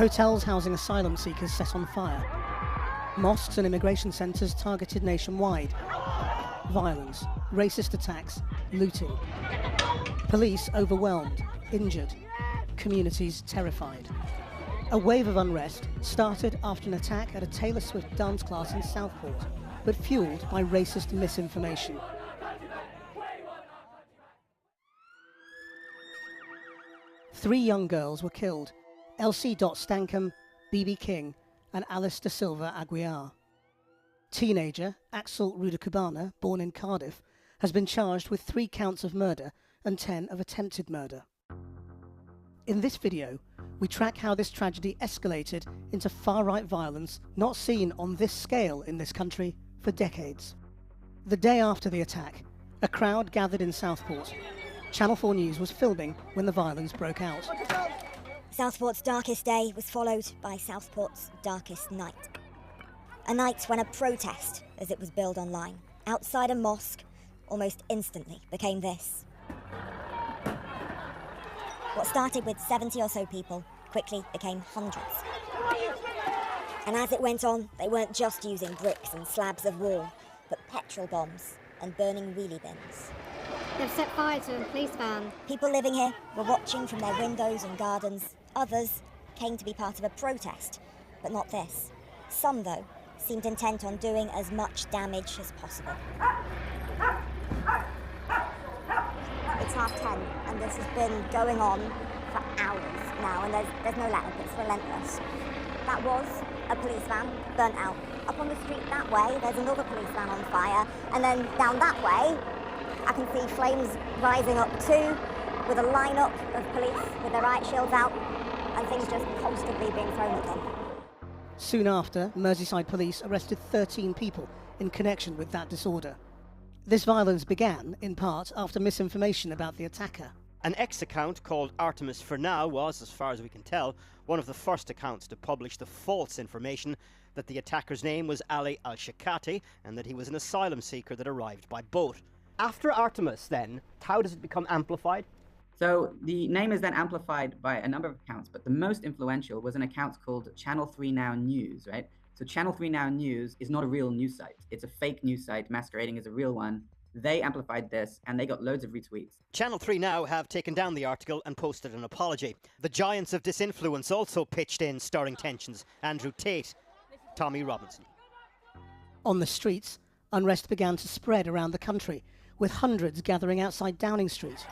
Hotels housing asylum seekers set on fire. Mosques and immigration centres targeted nationwide. Violence, racist attacks, looting. Police overwhelmed, injured. Communities terrified. A wave of unrest started after an attack at a Taylor Swift dance class in Southport, but fuelled by racist misinformation. Three young girls were killed: Elsie Dot Stankham, B.B. King, and Alice da Silva Aguiar. Teenager Axel Rudakubana, born in Cardiff, has been charged with 3 counts of murder and 10 of attempted murder. In this video, we track how this tragedy escalated into far-right violence not seen on this scale in this country for decades. The day after the attack, a crowd gathered in Southport. Channel 4 News was filming when the violence broke out. Southport's darkest day was followed by Southport's darkest night. A night when a protest, as it was billed online, outside a mosque, almost instantly became this. What started with 70 or so people quickly became hundreds. And as it went on, they weren't just using bricks and slabs of wall, but petrol bombs and burning wheelie bins. They've set fire to a police van. People living here were watching from their windows and gardens. Others came to be part of a protest, but not this. Some, though, seemed intent on doing as much damage as possible. It's 10:30, and this has been going on for hours now, and there's no let up, it's relentless. That was a police van burnt out. Up on the street that way, there's another police van on fire, and then down that way, I can see flames rising up too, with a lineup of police with their riot shields out, and things just constantly being thrown at them. Soon after, Merseyside police arrested 13 people in connection with that disorder. This violence began, in part, after misinformation about the attacker. An X-account called Artemis for Now was, as far as we can tell, one of the first accounts to publish the false information that the attacker's name was Ali al-Shakati and that he was an asylum seeker that arrived by boat. After Artemis, then, how does it become amplified? So the name is then amplified by a number of accounts, but the most influential was an account called Channel 3 Now News, right? So Channel 3 Now News is not a real news site. It's a fake news site masquerading as a real one. They amplified this, and they got loads of retweets. Channel 3 Now have taken down the article and posted an apology. The giants of disinfluence also pitched in, stirring tensions. Andrew Tate, Tommy Robinson. On the streets, unrest began to spread around the country, with hundreds gathering outside Downing Street.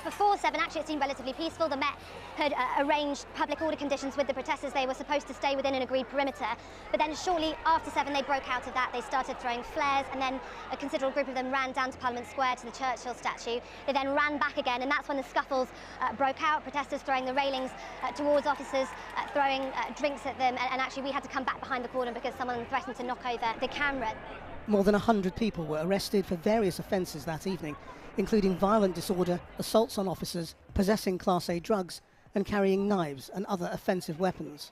Before 7, actually it seemed relatively peaceful. The Met had arranged public order conditions with the protesters. They were supposed to stay within an agreed perimeter. But then shortly after 7, they broke out of that. They started throwing flares, and then a considerable group of them ran down to Parliament Square to the Churchill statue. They then ran back again, and that's when the scuffles broke out. Protesters throwing the railings towards officers, throwing drinks at them, and actually we had to come back behind the cordon because someone threatened to knock over the camera. More than 100 people were arrested for various offences that evening, including violent disorder, assaults on officers, possessing Class A drugs, and carrying knives and other offensive weapons.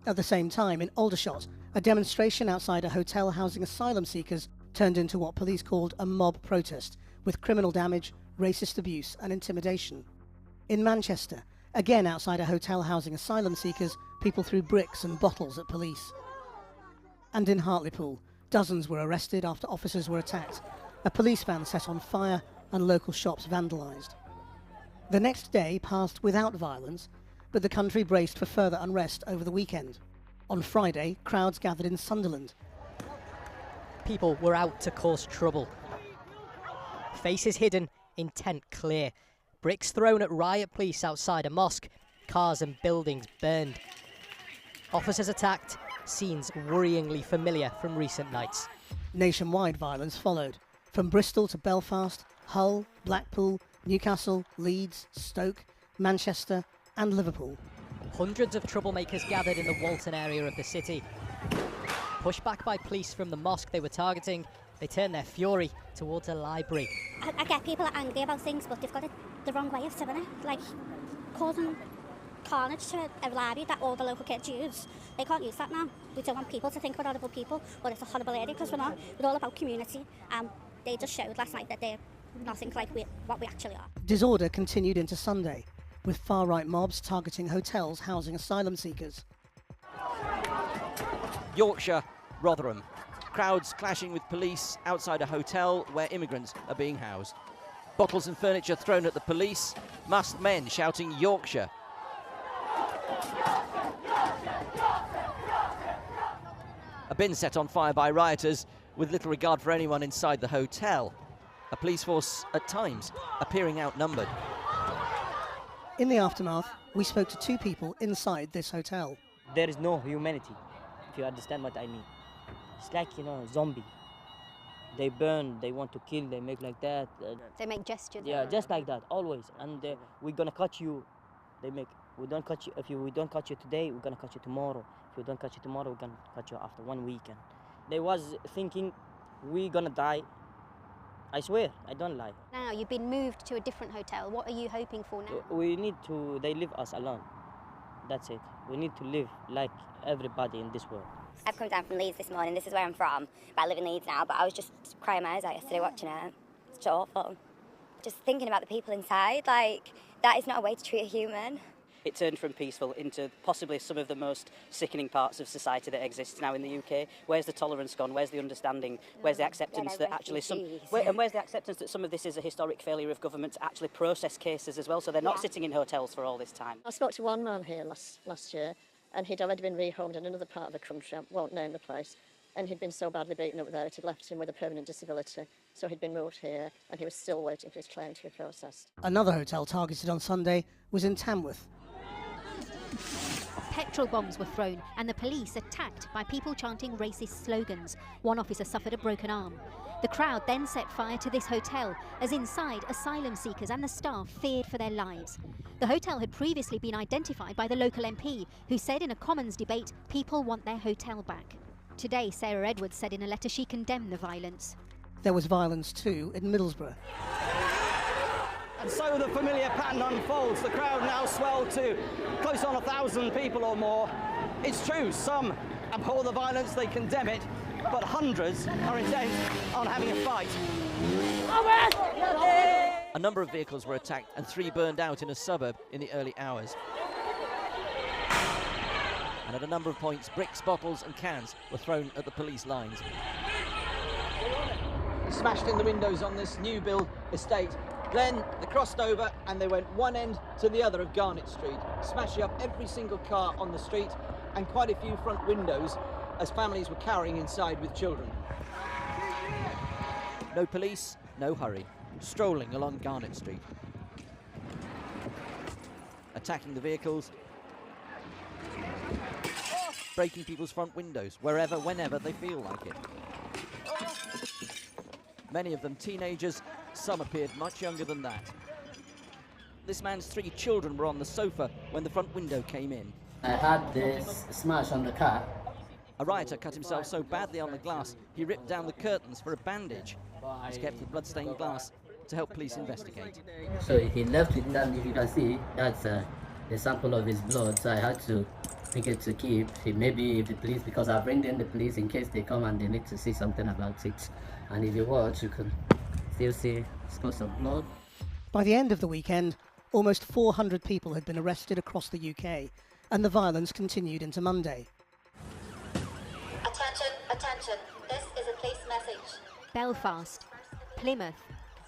At the same time, in Aldershot, a demonstration outside a hotel housing asylum seekers turned into what police called a mob protest, with criminal damage, racist abuse and intimidation. In Manchester, again outside a hotel housing asylum seekers, people threw bricks and bottles at police. And in Hartlepool, dozens were arrested after officers were attacked, a police van set on fire and local shops vandalised. The next day passed without violence, but the country braced for further unrest over the weekend. On Friday, crowds gathered in Sunderland. People were out to cause trouble. Faces hidden, intent clear. Bricks thrown at riot police outside a mosque. Cars and buildings burned. Officers attacked. Scenes worryingly familiar from recent nights. Nationwide violence followed, from Bristol to Belfast, Hull, Blackpool, Newcastle, Leeds, Stoke, Manchester and Liverpool. Hundreds of troublemakers gathered in the Walton area of the city. Pushed back by police from the mosque they were targeting, they turned their fury towards a library. I get people are angry about things, but they've got it the wrong way of doing it. Like causing carnage to a library that all the local kids use. They can't use that now. We don't want people to think we're horrible people, but it's a horrible area because we're not. We're all about community, and they just showed last night that they're nothing like what we actually are. Disorder continued into Sunday. with far-right mobs targeting hotels housing asylum seekers. Yorkshire, Rotherham. Crowds clashing with police outside a hotel where immigrants are being housed. Bottles and furniture thrown at the police, masked men shouting Yorkshire. A bin set on fire by rioters with little regard for anyone inside the hotel. A police force, at times, appearing outnumbered. In the aftermath, we spoke to two people inside this hotel. There is no humanity, if you understand what I mean. It's like, zombie. They burn, they want to kill, they make like that. They make gestures. Yeah, just like that, always. And we're gonna cut you. We don't cut you. We don't cut you today, we're gonna cut you tomorrow. If we don't cut you tomorrow, we're gonna cut you after 1 week. And they was thinking we're gonna die. I swear, I don't lie. Now you've been moved to a different hotel. What are you hoping for now? They leave us alone. That's it. We need to live like everybody in this world. I've come down from Leeds this morning. This is where I'm from, but I live in Leeds now. But I was just crying my eyes out yesterday watching it. It's awful. Just thinking about the people inside, like, that is not a way to treat a human. It turned from peaceful into possibly some of the most sickening parts of society that exists now in the UK. Where's the tolerance gone? Where's the understanding? Where's the acceptance that actually where's the acceptance that some of this is a historic failure of government to actually process cases as well, so they're not sitting in hotels for all this time? I spoke to one man here last year, and he'd already been rehomed in another part of the country. I won't name the place. And he'd been so badly beaten up there, it had left him with a permanent disability. So he'd been moved here, and he was still waiting for his claim to be processed. Another hotel targeted on Sunday was in Tamworth. Petrol bombs were thrown and the police attacked by people chanting racist slogans. One officer suffered a broken arm. The crowd then set fire to this hotel, as inside asylum seekers and the staff feared for their lives. The hotel had previously been identified by the local MP, who said in a Commons debate people want their hotel back. Today, Sarah Edwards said in a letter she condemned the violence. There was violence too in Middlesbrough. And so the familiar pattern unfolds. The crowd now swelled to close on 1,000 people or more. It's true, some abhor the violence, they condemn it, but hundreds are intent on having a fight. A number of vehicles were attacked and 3 burned out in a suburb in the early hours. And at a number of points, bricks, bottles and cans were thrown at the police lines. Smashed in the windows on this new build estate. Then they crossed over and they went one end to the other of Garnet Street, smashing up every single car on the street and quite a few front windows as families were cowering inside with children. No police, no hurry, strolling along Garnet Street. Attacking the vehicles, breaking people's front windows wherever, whenever they feel like it. Many of them teenagers, some appeared much younger than that. This man's 3 children were on the sofa when the front window came in. I had this smash on the car. A rioter cut himself so badly on the glass, he ripped down the curtains for a bandage. He's kept the blood-stained glass to help police investigate. So he left it down, if you can see, that's a sample of his blood, so I had to pick it to keep. Maybe if the police, because I bring in the police in case they come and they need to see something about it. And if you watch, you can still see spots of blood. By the end of the weekend, almost 400 people had been arrested across the UK, and the violence continued into Monday. Attention, attention, this is a police message. Belfast, Plymouth,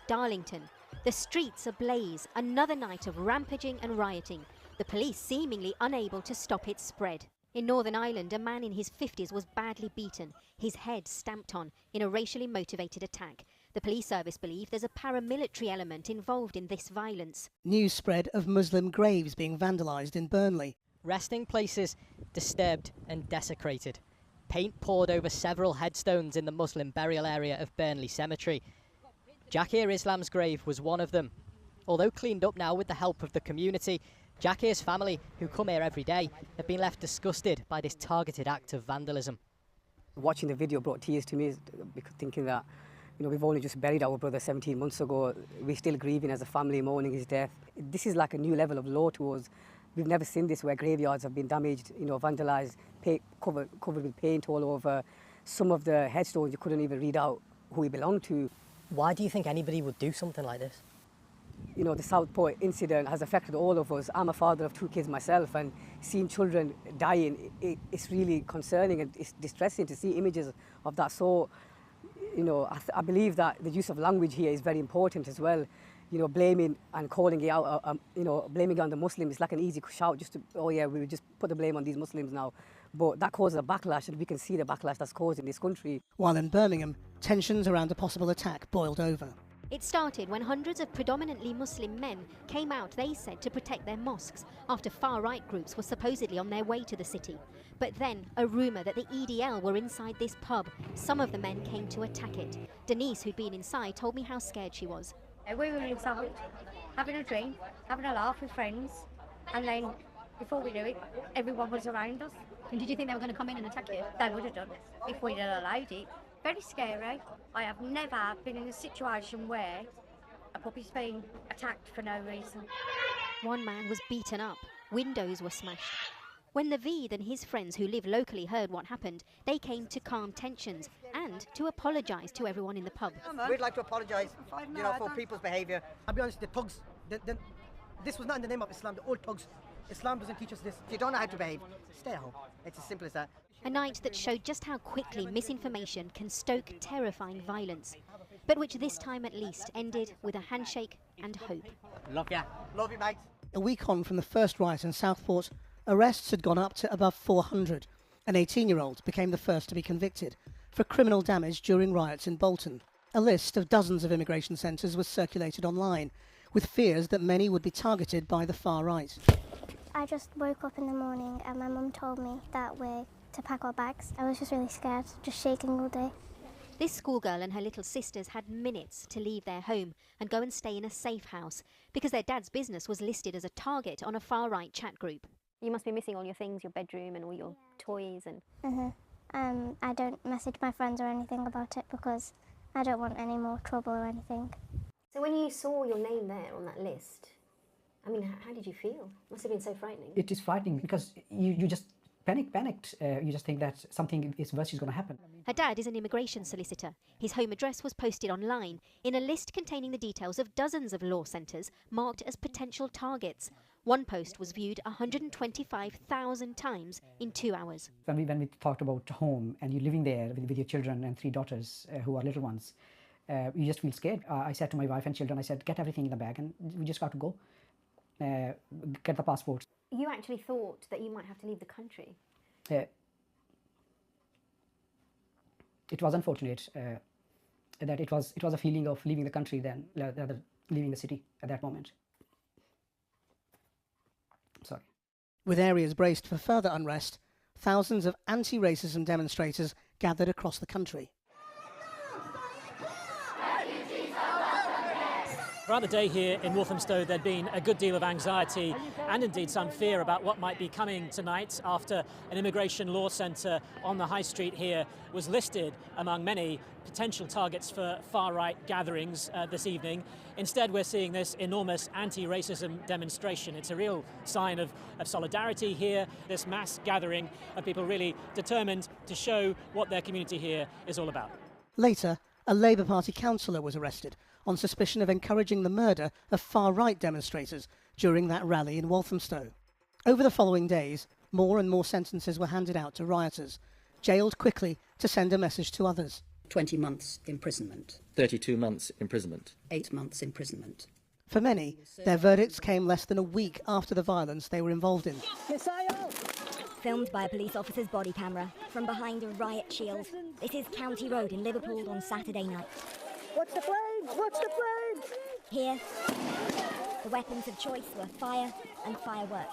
Darlington. The streets ablaze, another night of rampaging and rioting, the police seemingly unable to stop its spread. In Northern Ireland, a man in his 50s was badly beaten, his head stamped on, in a racially motivated attack. The police service believe there's a paramilitary element involved in this violence. News spread of Muslim graves being vandalised in Burnley. Resting places disturbed and desecrated. Paint poured over several headstones in the Muslim burial area of Burnley Cemetery. Jakir Islam's grave was one of them. Although cleaned up now with the help of the community, Jakir's family, who come here every day, have been left disgusted by this targeted act of vandalism. Watching the video brought tears to me, thinking that, we've only just buried our brother 17 months ago. We're still grieving as a family, mourning his death. This is like a new level of law to us. We've never seen this, where graveyards have been damaged, vandalised, covered with paint all over. Some of the headstones, you couldn't even read out who he belonged to. Why do you think anybody would do something like this? you know, the Southport incident has affected all of us. I'm a father of 2 kids myself, and seeing children dying, it's really concerning and it's distressing to see images of that sort. You know, I believe that the use of language here is very important as well. You know, blaming and calling it out, you know, blaming on the Muslims is like an easy shout, just to, oh yeah, we just put the blame on these Muslims now. But that causes a backlash, and we can see the backlash that's caused in this country. While in Birmingham, tensions around a possible attack boiled over. It started when hundreds of predominantly Muslim men came out, they said, to protect their mosques after far-right groups were supposedly on their way to the city. But then, a rumour that the EDL were inside this pub. Some of the men came to attack it. Denise, who'd been inside, told me how scared she was. We were inside, having a drink, having a laugh with friends, and then, before we knew it, everyone was around us. And did you think they were going to come in and attack you? They would have done, if we'd have allowed it. Very scary. I have never been in a situation where a puppy's been attacked for no reason. One man was beaten up. Windows were smashed. When Naveed and his friends who live locally heard what happened, they came to calm tensions and to apologise to everyone in the pub. We'd like to apologise, you know, for people's behaviour. I'll be honest, the thugs, this was not in the name of Islam, the old thugs. Islam doesn't teach us this. If you don't know how to behave, stay at home. It's as simple as that. A night that showed just how quickly misinformation can stoke terrifying violence, but which this time at least ended with a handshake and hope. Love ya. Love you, mate. A week on from the first riot in Southport, arrests had gone up to above 400. An 18-year-old became the first to be convicted for criminal damage during riots in Bolton. A list of dozens of immigration centres was circulated online, with fears that many would be targeted by the far right. I just woke up in the morning and my mum told me that we're to pack our bags. I was just really scared, just shaking all day. This schoolgirl and her little sisters had minutes to leave their home and go and stay in a safe house because their dad's business was listed as a target on a far-right chat group. You must be missing all your things, your bedroom and all your toys and... I don't message my friends or anything about it because I don't want any more trouble or anything. So when you saw your name there on that list, I mean, how did you feel? It must have been so frightening. It is frightening because you just panicked. You just think that something worse is going to happen. Her dad is an immigration solicitor. His home address was posted online in a list containing the details of dozens of law centres marked as potential targets. One post was viewed 125,000 times in 2 hours. When we talked about home and you're living there with your children and 3 daughters who are little ones, you just feel scared. I said to my wife and children, I said, get everything in the bag and we just got to go. Get the passports. You actually thought that you might have to leave the country? It was unfortunate that it was a feeling of leaving the country than rather leaving the city at that moment. Sorry. With areas braced for further unrest, thousands of anti-racism demonstrators gathered across the country. Throughout the day here in Walthamstow, there'd been a good deal of anxiety and indeed some fear about what might be coming tonight after an immigration law centre on the high street here was listed among many potential targets for far-right gatherings this evening. Instead, we're seeing this enormous anti-racism demonstration. It's a real sign of solidarity here, this mass gathering of people really determined to show what their community here is all about. Later, a Labour Party councillor was arrested on suspicion of encouraging the murder of far-right demonstrators during that rally in Walthamstow. Over the following days, more and more sentences were handed out to rioters, jailed quickly to send a message to others. 20 months imprisonment. 32 months imprisonment. 8 months imprisonment. For many, their verdicts came less than a week after the violence they were involved in. Filmed by a police officer's body camera from behind a riot shield. This is County Road in Liverpool on Saturday night. Watch the flames! Watch the flames! Here, the weapons of choice were fire and fireworks.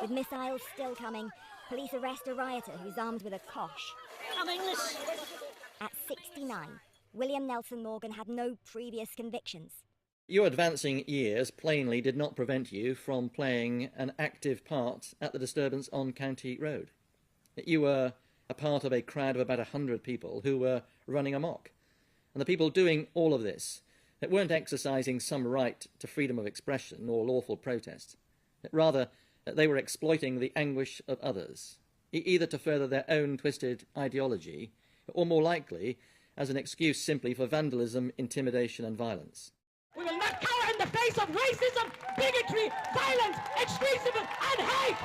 With missiles still coming, police arrest a rioter who's armed with a kosh. At 69, William Nelson Morgan had no previous convictions. Your advancing years plainly did not prevent you from playing an active part at the disturbance on County Road. You were a part of a crowd of about 100 people who were running amok. And the people doing all of this weren't exercising some right to freedom of expression or lawful protest. Rather, they were exploiting the anguish of others, either to further their own twisted ideology, or more likely, as an excuse simply for vandalism, intimidation and violence. We will not cower in the face of racism, bigotry, violence, extremism and hate!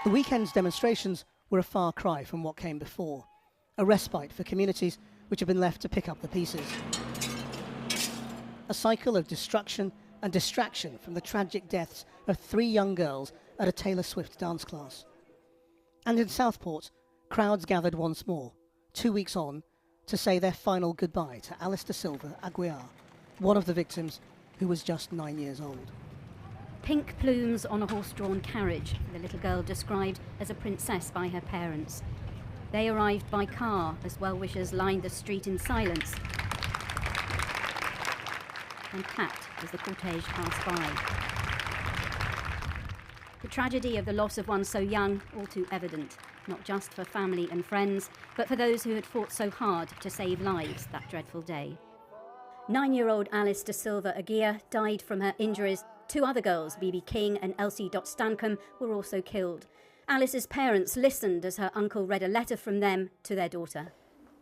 The weekend's demonstrations were a far cry from what came before, a respite for communities which have been left to pick up the pieces. A cycle of destruction and distraction from the tragic deaths of 3 young girls at a Taylor Swift dance class. And in Southport, crowds gathered once more, 2 weeks on, to say their final goodbye to Alice da Silva Aguiar, one of the victims who was just 9 years old. Pink plumes on a horse-drawn carriage, the little girl described as a princess by her parents. They arrived by car as well-wishers lined the street in silence and clapped as the cortege passed by. The tragedy of the loss of one so young, all too evident, not just for family and friends, but for those who had fought so hard to save lives that dreadful day. 9-year-old Alice da Silva Aguiar died from her injuries. 2 other girls, BB King and Elsie Stancombe, were also killed. Alice's parents listened as her uncle read a letter from them to their daughter.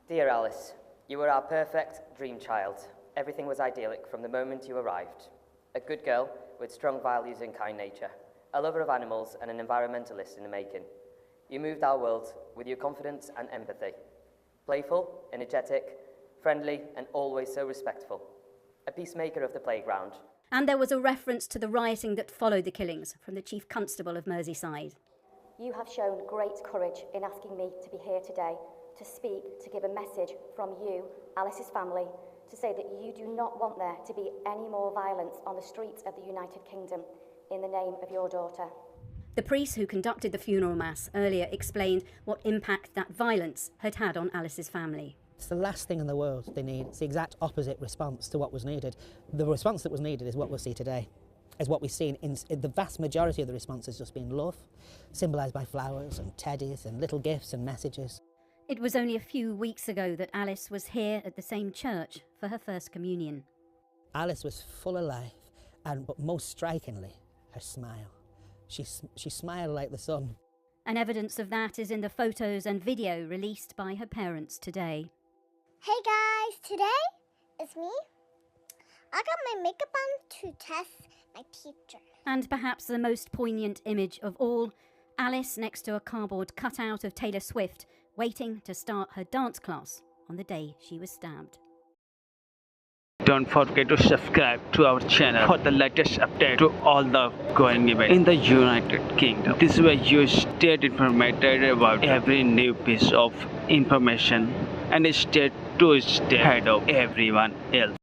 Dear Alice, you were our perfect dream child. Everything was idyllic from the moment you arrived. A good girl with strong values and kind nature, a lover of animals and an environmentalist in the making. You moved our world with your confidence and empathy. Playful, energetic, friendly and always so respectful. A peacemaker of the playground. And there was a reference to the rioting that followed the killings from the Chief Constable of Merseyside. You have shown great courage in asking me to be here today, to speak, to give a message from you, Alice's family, to say that you do not want there to be any more violence on the streets of the United Kingdom in the name of your daughter. The priest who conducted the funeral mass earlier explained what impact that violence had had on Alice's family. It's the last thing in the world they need. It's the exact opposite response to what was needed. The response that was needed is what we'll see today, is what we've seen in the vast majority of the response has just been love, symbolised by flowers and teddies and little gifts and messages. It was only a few weeks ago that Alice was here at the same church for her first communion. Alice was full of life, but most strikingly, her smile. She smiled like the sun. And evidence of that is in the photos and video released by her parents today. Hey guys, today it's me. I got my makeup on to test my teacher. And perhaps the most poignant image of all, Alice next to a cardboard cutout of Taylor Swift, waiting to start her dance class on the day she was stabbed. Don't forget to subscribe to our channel for the latest update to all the going events in the United Kingdom. This way you stay informed about every new piece of information and stay ahead of everyone else.